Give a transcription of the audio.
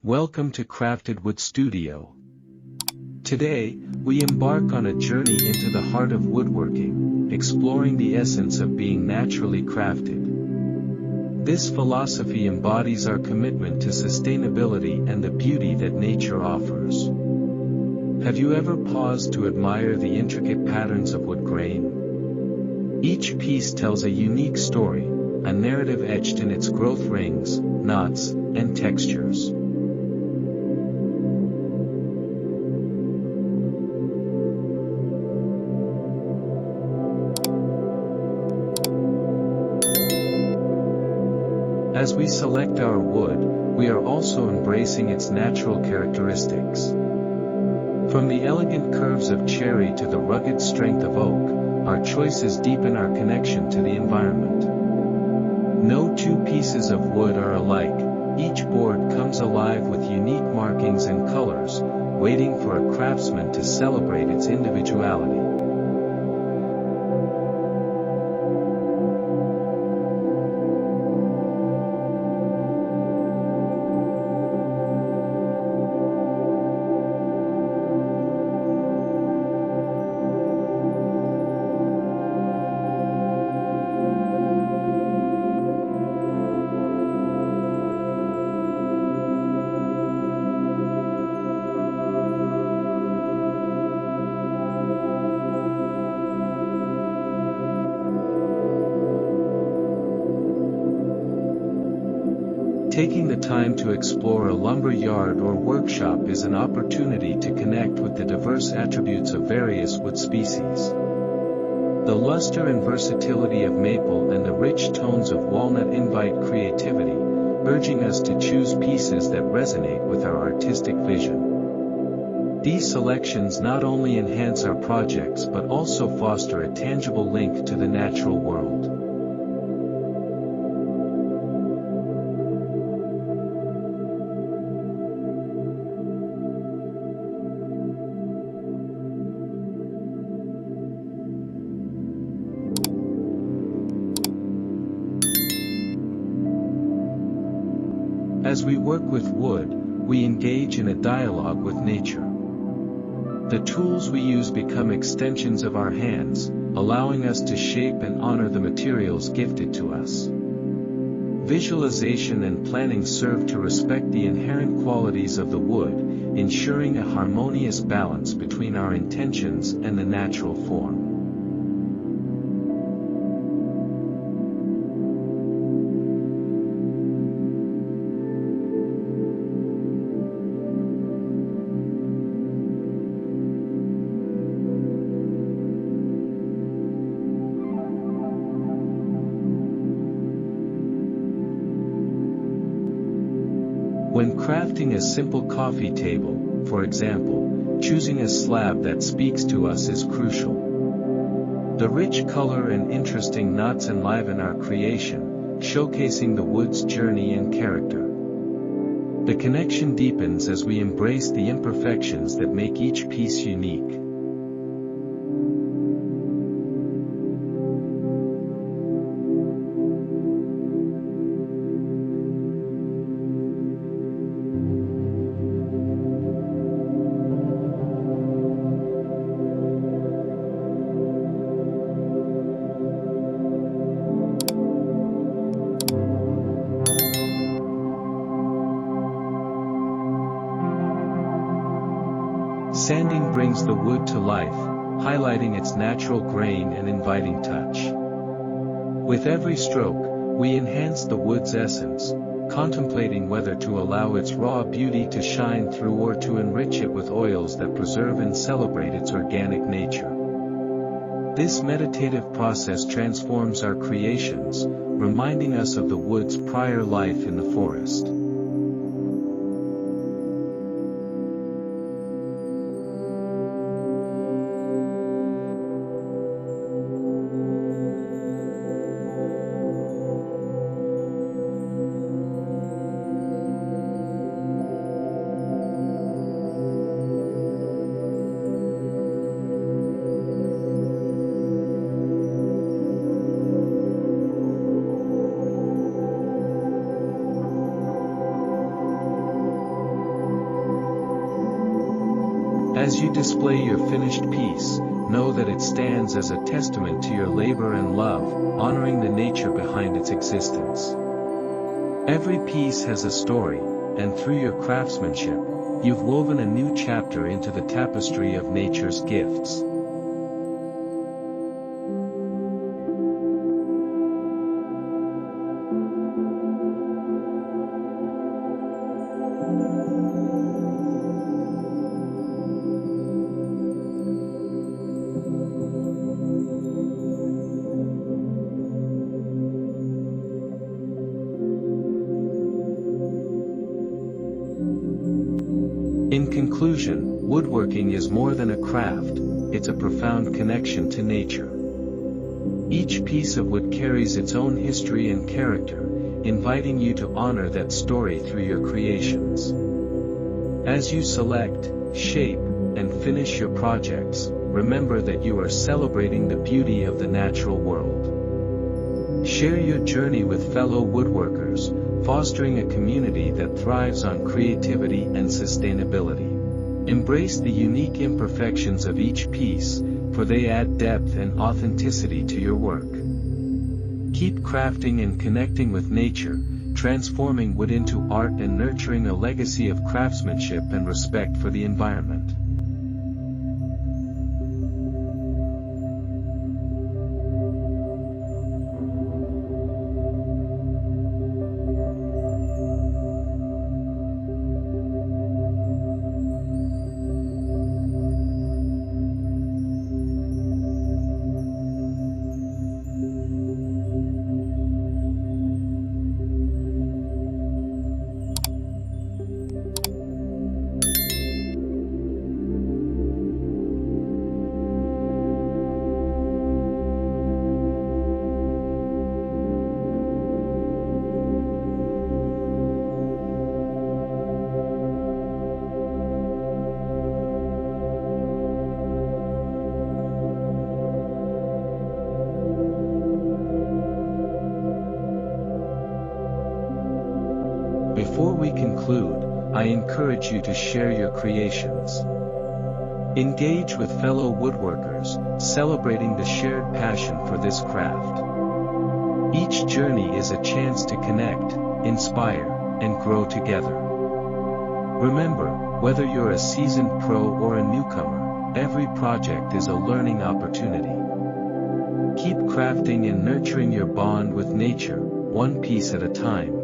Welcome to Crafted Wood Studio. Today, we embark on a journey into the heart of woodworking, exploring the essence of being naturally crafted. This philosophy embodies our commitment to sustainability and the beauty that nature offers. Have you ever paused to admire the intricate patterns of wood grain? Each piece tells a unique story, a narrative etched in its growth rings, knots, and textures. As we select our wood, we are also embracing its natural characteristics. From the elegant curves of cherry to the rugged strength of oak, our choices deepen our connection to the environment. No two pieces of wood are alike, each board comes alive with unique markings and colors, waiting for a craftsman to celebrate its individuality. Taking the time to explore a lumber yard or workshop is an opportunity to connect with the diverse attributes of various wood species. The luster and versatility of maple and the rich tones of walnut invite creativity, urging us to choose pieces that resonate with our artistic vision. These selections not only enhance our projects but also foster a tangible link to the natural world. As we work with wood, we engage in a dialogue with nature. The tools we use become extensions of our hands, allowing us to shape and honor the materials gifted to us. Visualization and planning serve to respect the inherent qualities of the wood, ensuring a harmonious balance between our intentions and the natural form. When crafting a simple coffee table, for example, choosing a slab that speaks to us is crucial. The rich color and interesting knots enliven our creation, showcasing the wood's journey and character. The connection deepens as we embrace the imperfections that make each piece unique. Sanding brings the wood to life, highlighting its natural grain and inviting touch. With every stroke, we enhance the wood's essence, contemplating whether to allow its raw beauty to shine through or to enrich it with oils that preserve and celebrate its organic nature. This meditative process transforms our creations, reminding us of the wood's prior life in the forest. As you display your finished piece, know that it stands as a testament to your labor and love, honoring the nature behind its existence. Every piece has a story, and through your craftsmanship, you've woven a new chapter into the tapestry of nature's gifts. In conclusion, woodworking is more than a craft, it's a profound connection to nature. Each piece of wood carries its own history and character, inviting you to honor that story through your creations. As you select, shape, and finish your projects, remember that you are celebrating the beauty of the natural world. Share your journey with fellow woodworkers, fostering a community that thrives on creativity and sustainability. Embrace the unique imperfections of each piece, for they add depth and authenticity to your work. Keep crafting and connecting with nature, transforming wood into art and nurturing a legacy of craftsmanship and respect for the environment. Before we conclude, I encourage you to share your creations. Engage with fellow woodworkers, celebrating the shared passion for this craft. Each journey is a chance to connect, inspire, and grow together. Remember, whether you're a seasoned pro or a newcomer, every project is a learning opportunity. Keep crafting and nurturing your bond with nature, one piece at a time,